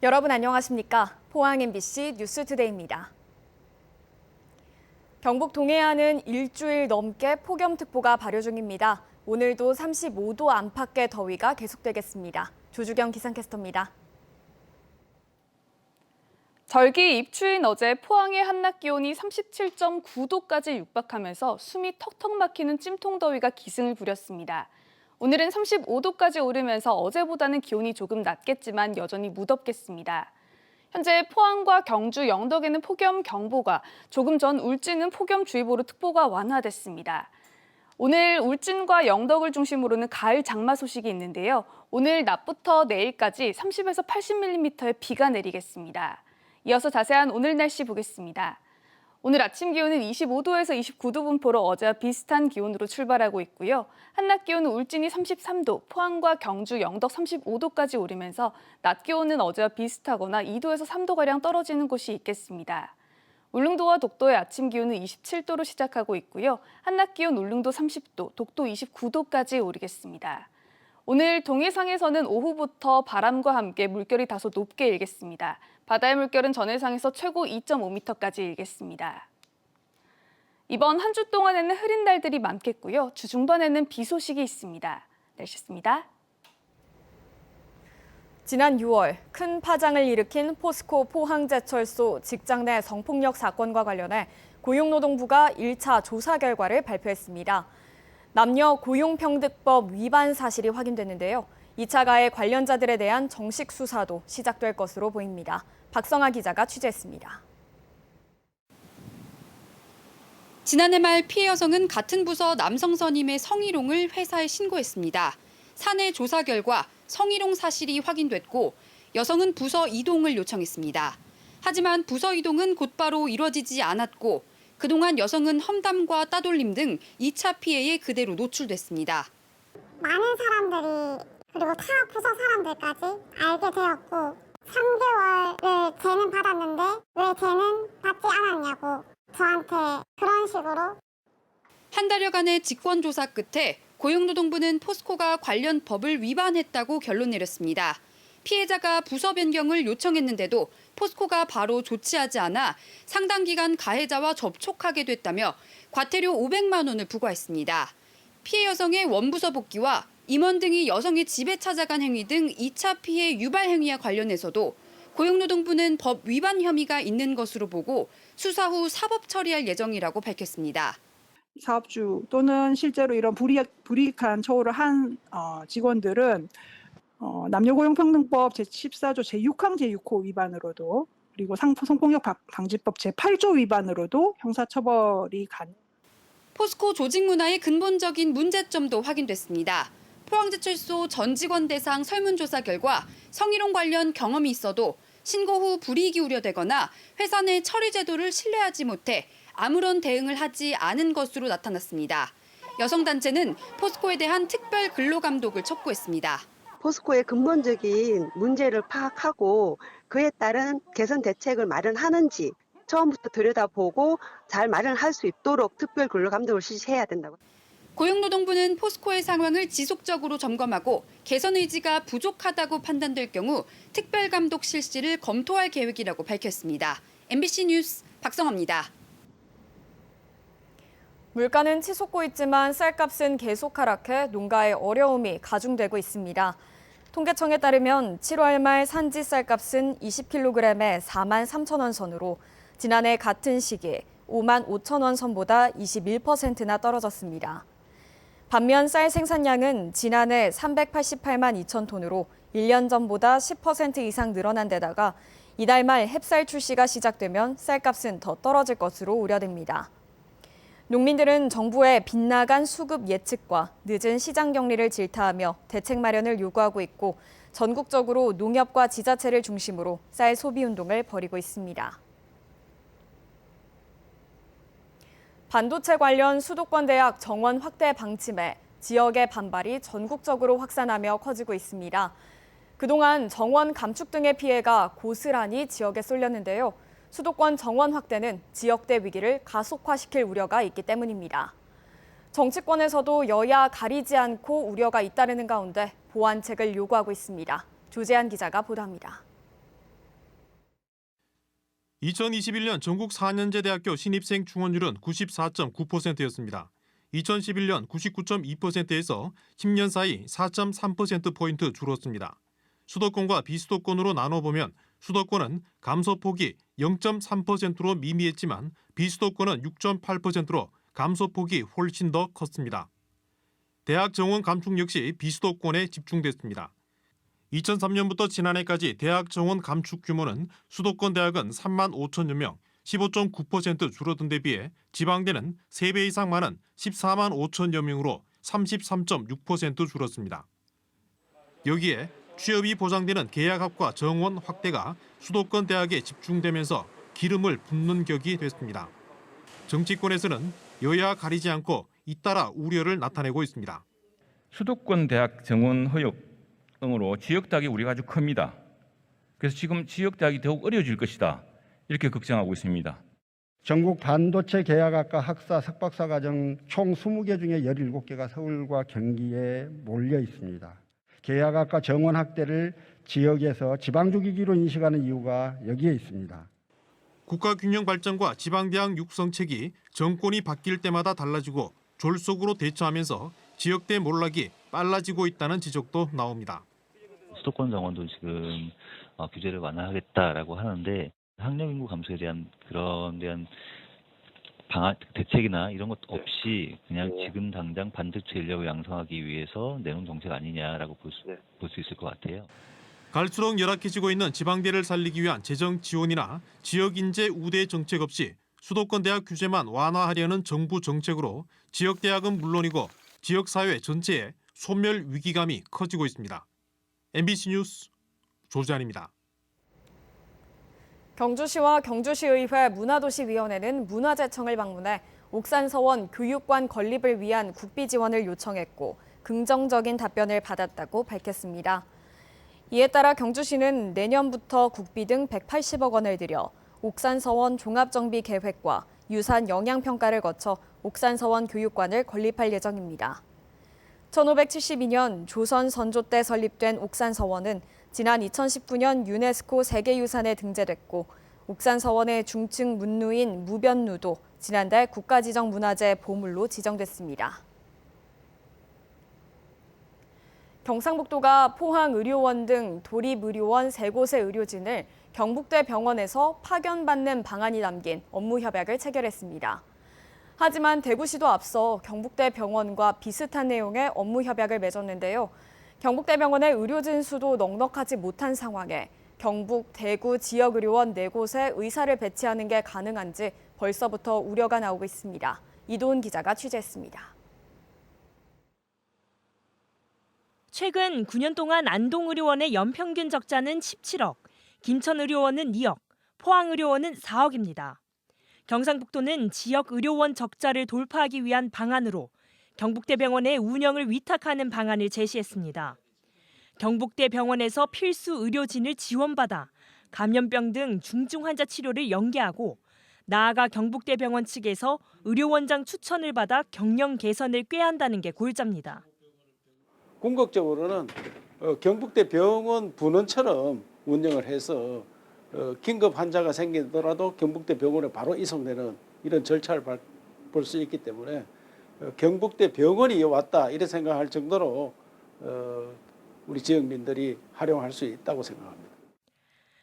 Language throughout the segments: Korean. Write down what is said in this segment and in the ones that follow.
여러분 안녕하십니까? 포항 MBC 뉴스투데이입니다. 경북 동해안은 일주일 넘게 폭염특보가 발효 중입니다. 오늘도 35도 안팎의 더위가 계속되겠습니다. 조주경 기상캐스터입니다. 절기 입추인 어제 포항의 한낮 기온이 37.9도까지 육박하면서 숨이 턱턱 막히는 찜통더위가 기승을 부렸습니다. 오늘은 35도까지 오르면서 어제보다는 기온이 조금 낮겠지만 여전히 무덥겠습니다. 현재 포항과 경주, 영덕에는 폭염경보가, 조금 전 울진은 폭염주의보로 특보가 완화됐습니다. 오늘 울진과 영덕을 중심으로는 가을 장마 소식이 있는데요. 오늘 낮부터 내일까지 30에서 80mm의 비가 내리겠습니다. 이어서 자세한 오늘 날씨 보겠습니다. 오늘 아침 기온은 25도에서 29도 분포로 어제와 비슷한 기온으로 출발하고 있고요. 한낮 기온은 울진이 33도, 포항과 경주, 영덕 35도까지 오르면서 낮 기온은 어제와 비슷하거나 2도에서 3도가량 떨어지는 곳이 있겠습니다. 울릉도와 독도의 아침 기온은 27도로 시작하고 있고요. 한낮 기온 울릉도 30도, 독도 29도까지 오르겠습니다. 오늘 동해상에서는 오후부터 바람과 함께 물결이 다소 높게 일겠습니다. 바다의 물결은 전해상에서 최고 2.5m까지 일겠습니다. 이번 한 주 동안에는 흐린 날들이 많겠고요. 주 중반에는 비 소식이 있습니다. 날씨였습니다. 지난 6월 큰 파장을 일으킨 포스코 포항제철소 직장 내 성폭력 사건과 관련해 고용노동부가 1차 조사 결과를 발표했습니다. 남녀 고용평등법 위반 사실이 확인됐는데요. 2차 가해 관련자들에 대한 정식 수사도 시작될 것으로 보입니다. 박성아 기자가 취재했습니다. 지난해 말 피해 여성은 같은 부서 남성 선임의 성희롱을 회사에 신고했습니다. 사내 조사 결과 성희롱 사실이 확인됐고 여성은 부서 이동을 요청했습니다. 하지만 부서 이동은 곧바로 이뤄지지 않았고 그동안 여성은 험담과 따돌림 등 2차 피해에 그대로 노출됐습니다. 많은 사람들이 그리고 타 부서 사람들까지 알게 되었고 3개월을 쟤는 받았는데 왜 쟤는 받지 않았냐고 저한테 그런 식으로. 한 달여간의 직권조사 끝에 고용노동부는 포스코가 관련 법을 위반했다고 결론 내렸습니다. 피해자가 부서 변경을 요청했는데도 포스코가 바로 조치하지 않아 상당 기간 가해자와 접촉하게 됐다며 과태료 500만 원을 부과했습니다. 피해 여성의 원부서 복귀와 임원 등이 여성의 집에 찾아간 행위 등 2차 피해 유발 행위와 관련해서도 고용노동부는 법 위반 혐의가 있는 것으로 보고 수사 후 사법 처리할 예정이라고 밝혔습니다. 사업주 또는 실제로 이런 불이익한 처우를 한 직원들은 남녀고용평등법 제14조 제6항 제6호 위반으로도 그리고 성폭력 방지법 제8조 위반으로도 형사처벌이 가능합니다. 포스코 조직 문화의 근본적인 문제점도 확인됐습니다. 포항제철소 전 직원 대상 설문조사 결과 성희롱 관련 경험이 있어도 신고 후 불이익이 우려되거나 회사 내 처리 제도를 신뢰하지 못해 아무런 대응을 하지 않은 것으로 나타났습니다. 여성단체는 포스코에 대한 특별 근로감독을 촉구했습니다. 포스코의 근본적인 문제를 파악하고 그에 따른 개선 대책을 마련하는지 처음부터 들여다보고 잘 마련할 수 있도록 특별 근로감독을 실시해야 된다고. 고용노동부는 포스코의 상황을 지속적으로 점검하고 개선 의지가 부족하다고 판단될 경우 특별감독 실시를 검토할 계획이라고 밝혔습니다. MBC 뉴스 박성아입니다. 물가는 치솟고 있지만 쌀값은 계속 하락해 농가의 어려움이 가중되고 있습니다. 통계청에 따르면 7월 말 산지 쌀값은 20kg에 4만 3천 원 선으로 지난해 같은 시기 5만 5천 원 선보다 21%나 떨어졌습니다. 반면 쌀 생산량은 지난해 388만 2천 톤으로 1년 전보다 10% 이상 늘어난 데다가 이달 말 햅쌀 출시가 시작되면 쌀값은 더 떨어질 것으로 우려됩니다. 농민들은 정부의 빗나간 수급 예측과 늦은 시장 격리를 질타하며 대책 마련을 요구하고 있고 전국적으로 농협과 지자체를 중심으로 쌀 소비 운동을 벌이고 있습니다. 반도체 관련 수도권 대학 정원 확대 방침에 지역의 반발이 전국적으로 확산하며 커지고 있습니다. 그동안 정원 감축 등의 피해가 고스란히 지역에 쏠렸는데요. 수도권 정원 확대는 지역대 위기를 가속화시킬 우려가 있기 때문입니다. 정치권에서도 여야 가리지 않고 우려가 잇따르는 가운데 보완책을 요구하고 있습니다. 조재한 기자가 보도합니다. 2021년 전국 4년제 대학교 신입생 충원율은 94.9%였습니다. 2011년 99.2%에서 10년 사이 4.3%포인트 줄었습니다. 수도권과 비수도권으로 나눠보면 수도권은 감소폭이 0.3%로 미미했지만 비수도권은 6.8%로 감소폭이 훨씬 더 컸습니다. 대학 정원 감축 역시 비수도권에 집중됐습니다. 2003년부터 지난해까지 대학 정원 감축 규모는 수도권 대학은 3만 5천여 명, 15.9% 줄어든 데 비해 지방대는 3배 이상 많은 14만 5천여 명으로 33.6% 줄었습니다. 여기에 취업이 보장되는 계약학과 정원 확대가 수도권 대학에 집중되면서 기름을 붓는 격이 됐습니다. 정치권에서는 여야 가리지 않고 잇따라 우려를 나타내고 있습니다. 수도권 대학 정원 허용 등으로 지역 대학이 우리가 아주 큽니다. 그래서 지금 지역 대학이 더욱 어려워질 것이다. 이렇게 걱정하고 있습니다. 전국 반도체 계약학과 학사 석박사 과정 총 20개 중에 17개가 서울과 경기에 몰려 있습니다. 계약학과 정원 확대를 지역에서 지방주기기로 인식하는 이유가 여기에 있습니다. 국가균형 발전과 지방대학 육성책이 정권이 바뀔 때마다 달라지고 졸속으로 대처하면서 지역대 몰락이 빨라지고 있다는 지적도 나옵니다. 수도권 정원도 지금 규제를 완화하겠다라고 하는데 학령 인구 감소에 대한 방안 대책이나 이런 것 없이 그냥 지금 당장 반도체 인력을 양성하기 위해서 내놓은 정책 아니냐라고 볼 수 있을 것 같아요. 갈수록 열악해지고 있는 지방대를 살리기 위한 재정 지원이나 지역 인재 우대 정책 없이 수도권 대학 규제만 완화하려는 정부 정책으로 지역 대학은 물론이고 지역 사회 전체에 소멸 위기감이 커지고 있습니다. MBC 뉴스 조지안입니다. 경주시와 경주시의회 문화도시위원회는 문화재청을 방문해 옥산서원 교육관 건립을 위한 국비 지원을 요청했고 긍정적인 답변을 받았다고 밝혔습니다. 이에 따라 경주시는 내년부터 국비 등 180억 원을 들여 옥산서원 종합정비 계획과 유산 영향평가를 거쳐 옥산서원 교육관을 건립할 예정입니다. 1572년 조선 선조 때 설립된 옥산서원은 지난 2019년 유네스코 세계유산에 등재됐고 옥산서원의 중층 문루인 무변루도 지난달 국가지정문화재 보물로 지정됐습니다. 경상북도가 포항의료원 등 도립의료원 3곳의 의료진을 경북대 병원에서 파견받는 방안이 담긴 업무 협약을 체결했습니다. 하지만 대구시도 앞서 경북대 병원과 비슷한 내용의 업무 협약을 맺었는데요. 경북대병원의 의료진 수도 넉넉하지 못한 상황에 경북, 대구 지역의료원 4곳에 의사를 배치하는 게 가능한지 벌써부터 우려가 나오고 있습니다. 이도훈 기자가 취재했습니다. 최근 9년 동안 안동의료원의 연평균 적자는 17억, 김천의료원은 2억, 포항의료원은 4억입니다. 경상북도는 지역 의료원 적자를 돌파하기 위한 방안으로 경북대병원의 운영을 위탁하는 방안을 제시했습니다. 경북대병원에서 필수 의료진을 지원받아 감염병 등 중증 환자 치료를 연계하고 나아가 경북대병원 측에서 의료원장 추천을 받아 경영 개선을 꾀한다는 게 골자입니다. 궁극적으로는 경북대병원 분원처럼 운영을 해서 긴급 환자가 생기더라도 경북대병원에 바로 이송되는 이런 절차를 볼 수 있기 때문에 경북대병원이 왔다 이렇게 생각할 정도로 우리 지역민들이 활용할 수 있다고 생각합니다.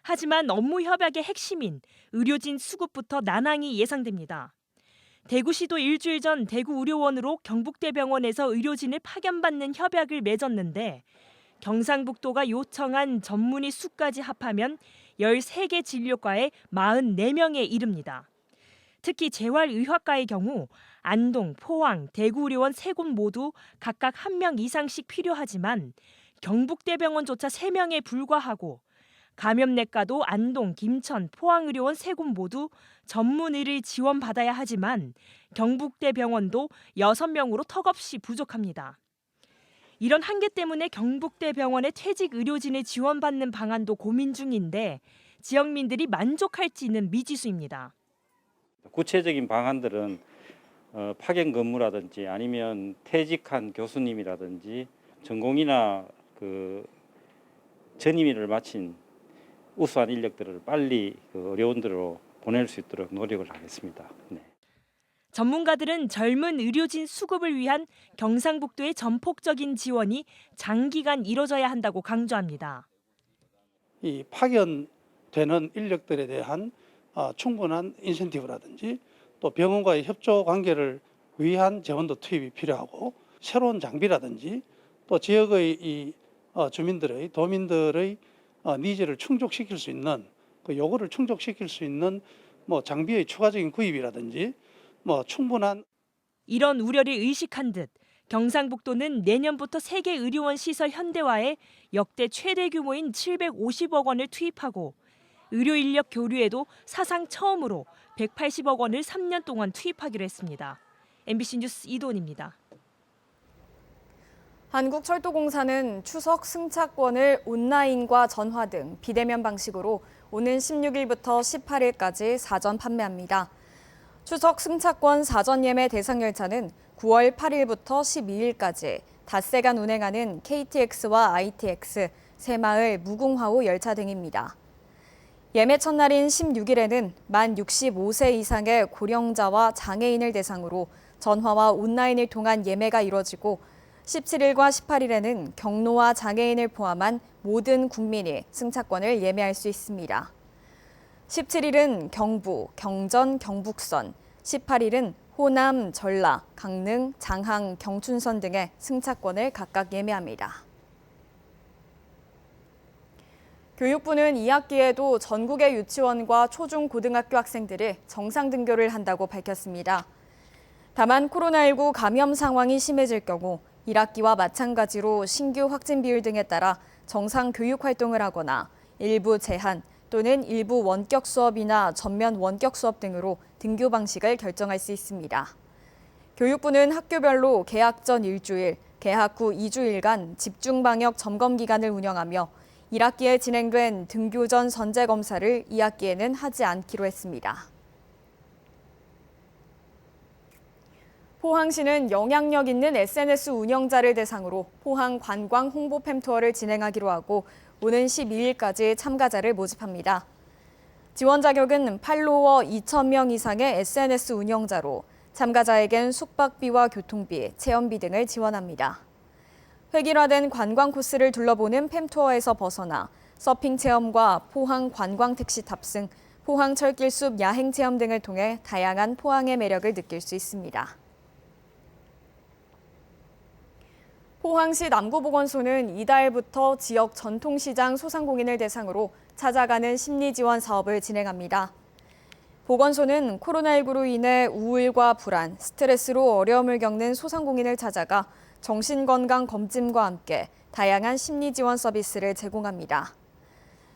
하지만 업무 협약의 핵심인 의료진 수급부터 난항이 예상됩니다. 대구시도 일주일 전 대구의료원으로 경북대병원에서 의료진을 파견받는 협약을 맺었는데 경상북도가 요청한 전문의 수까지 합하면 13개 진료과에 44명에 이릅니다. 특히 재활의학과의 경우 안동, 포항, 대구의료원 3곳 모두 각각 1명 이상씩 필요하지만 경북대병원조차 3명에 불과하고 감염내과도 안동, 김천, 포항의료원 3곳 모두 전문의를 지원받아야 하지만 경북대병원도 6명으로 턱없이 부족합니다. 이런 한계 때문에 경북대병원의 퇴직 의료진을 지원받는 방안도 고민 중인데 지역민들이 만족할지는 미지수입니다. 구체적인 방안들은 파견 근무라든지 아니면 퇴직한 교수님이라든지 전공이나 전임의를 마친 우수한 인력들을 빨리 의료원들로 보낼 수 있도록 노력을 하겠습니다. 네. 전문가들은 젊은 의료진 수급을 위한 경상북도의 전폭적인 지원이 장기간 이뤄져야 한다고 강조합니다. 이 파견되는 인력들에 대한 충분한 인센티브라든지 또 병원과의 협조 관계를 위한 재원도 투입이 필요하고 새로운 장비라든지 또 지역의 이 주민들의 도민들의 니즈를 충족시킬 수 있는 그 요구를 충족시킬 수 있는 뭐 장비의 추가적인 구입이라든지 뭐 충분한 이런 우려를 의식한 듯 경상북도는 내년부터 세계 의료원 시설 현대화에 역대 최대 규모인 750억 원을 투입하고 의료 인력 교류에도 사상 처음으로 180억 원을 3년 동안 투입하기로 했습니다. MBC 뉴스 이도은입니다. 한국철도공사는 추석 승차권을 온라인과 전화 등 비대면 방식으로 오는 16일부터 18일까지 사전 판매합니다. 추석 승차권 사전 예매 대상 열차는 9월 8일부터 12일까지 닷새간 운행하는 KTX와 ITX, 새마을, 무궁화호 열차 등입니다. 예매 첫날인 16일에는 만 65세 이상의 고령자와 장애인을 대상으로 전화와 온라인을 통한 예매가 이뤄지고 17일과 18일에는 경로와 장애인을 포함한 모든 국민이 승차권을 예매할 수 있습니다. 17일은 경부, 경전, 경북선, 18일은 호남, 전라, 강릉, 장항, 경춘선 등의 승차권을 각각 예매합니다. 교육부는 2학기에도 전국의 유치원과 초중고등학교 학생들이 정상 등교를 한다고 밝혔습니다. 다만 코로나19 감염 상황이 심해질 경우 1학기와 마찬가지로 신규 확진 비율 등에 따라 정상 교육 활동을 하거나 일부 제한 또는 일부 원격 수업이나 전면 원격 수업 등으로 등교 방식을 결정할 수 있습니다. 교육부는 학교별로 개학 전 일주일, 개학 후 2주일간 집중 방역 점검 기간을 운영하며 1학기에 진행된 등교 전 선제 검사를 2학기에는 하지 않기로 했습니다. 포항시는 영향력 있는 SNS 운영자를 대상으로 포항 관광 홍보 팸투어를 진행하기로 하고 오는 12일까지 참가자를 모집합니다. 지원 자격은 팔로워 2,000명 이상의 SNS 운영자로 참가자에겐 숙박비와 교통비, 체험비 등을 지원합니다. 획일화된 관광 코스를 둘러보는 팸투어에서 벗어나 서핑 체험과 포항 관광 택시 탑승, 포항 철길숲 야행 체험 등을 통해 다양한 포항의 매력을 느낄 수 있습니다. 포항시 남구보건소는 이달부터 지역 전통시장 소상공인을 대상으로 찾아가는 심리지원 사업을 진행합니다. 보건소는 코로나19로 인해 우울과 불안, 스트레스로 어려움을 겪는 소상공인을 찾아가 정신건강 검진과 함께 다양한 심리지원 서비스를 제공합니다.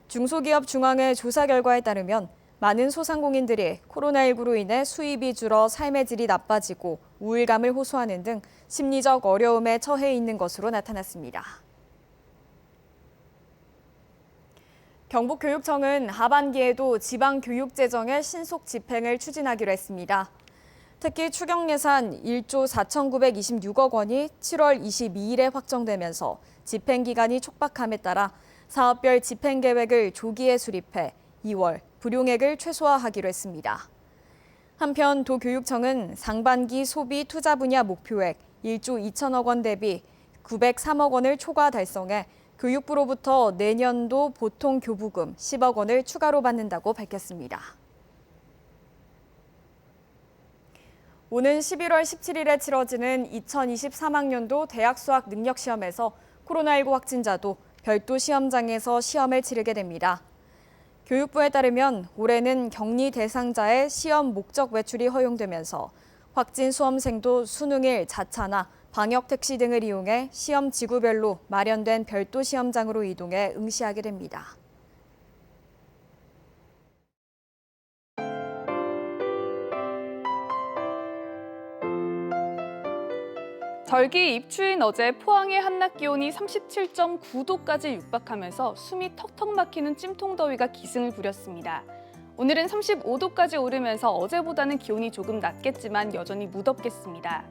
중소기업 중앙회 조사 결과에 따르면 많은 소상공인들이 코로나19로 인해 수입이 줄어 삶의 질이 나빠지고 우울감을 호소하는 등 심리적 어려움에 처해 있는 것으로 나타났습니다. 경북교육청은 하반기에도 지방교육 재정의 신속 집행을 추진하기로 했습니다. 특히 추경 예산 1조 4,926억 원이 7월 22일에 확정되면서 집행 기간이 촉박함에 따라 사업별 집행 계획을 조기에 수립해 2월 불용액을 최소화하기로 했습니다. 한편 도교육청은 상반기 소비 투자 분야 목표액 1조 2천억 원 대비 903억 원을 초과 달성해 교육부로부터 내년도 보통 교부금 10억 원을 추가로 받는다고 밝혔습니다. 오는 11월 17일에 치러지는 2023학년도 대학 수학 능력 시험에서 코로나19 확진자도 별도 시험장에서 시험을 치르게 됩니다. 교육부에 따르면 올해는 격리 대상자의 시험 목적 외출이 허용되면서 확진 수험생도 수능일 자차나 방역 택시 등을 이용해 시험 지구별로 마련된 별도 시험장으로 이동해 응시하게 됩니다. 절기 입추인 어제 포항의 한낮 기온이 37.9도까지 육박하면서 숨이 턱턱 막히는 찜통더위가 기승을 부렸습니다. 오늘은 35도까지 오르면서 어제보다는 기온이 조금 낮겠지만 여전히 무덥겠습니다.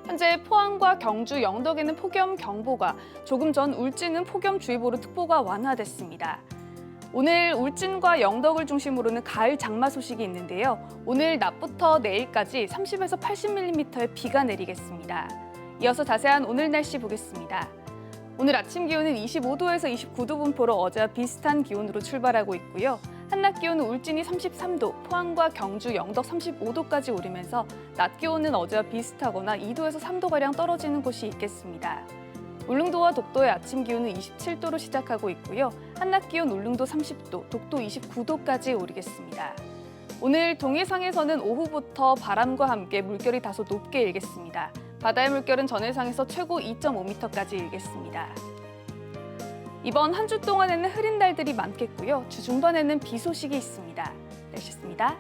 현재 포항과 경주, 영덕에는 폭염경보가, 조금 전 울진은 폭염주의보로 특보가 완화됐습니다. 오늘 울진과 영덕을 중심으로는 가을 장마 소식이 있는데요. 오늘 낮부터 내일까지 30에서 80mm의 비가 내리겠습니다. 이어서 자세한 오늘 날씨 보겠습니다. 오늘 아침 기온은 25도에서 29도 분포로 어제와 비슷한 기온으로 출발하고 있고요. 한낮 기온은 울진이 33도, 포항과 경주, 영덕 35도까지 오르면서 낮 기온은 어제와 비슷하거나 2도에서 3도가량 떨어지는 곳이 있겠습니다. 울릉도와 독도의 아침 기온은 27도로 시작하고 있고요. 한낮 기온 울릉도 30도, 독도 29도까지 오르겠습니다. 오늘 동해상에서는 오후부터 바람과 함께 물결이 다소 높게 일겠습니다. 바다의 물결은 전해상에서 최고 2.5m까지 일겠습니다. 이번 한 주 동안에는 흐린 날들이 많겠고요. 주 중반에는 비 소식이 있습니다. 날씨였습니다.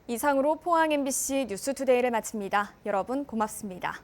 이상으로 포항 MBC 뉴스투데이를 마칩니다. 여러분 고맙습니다.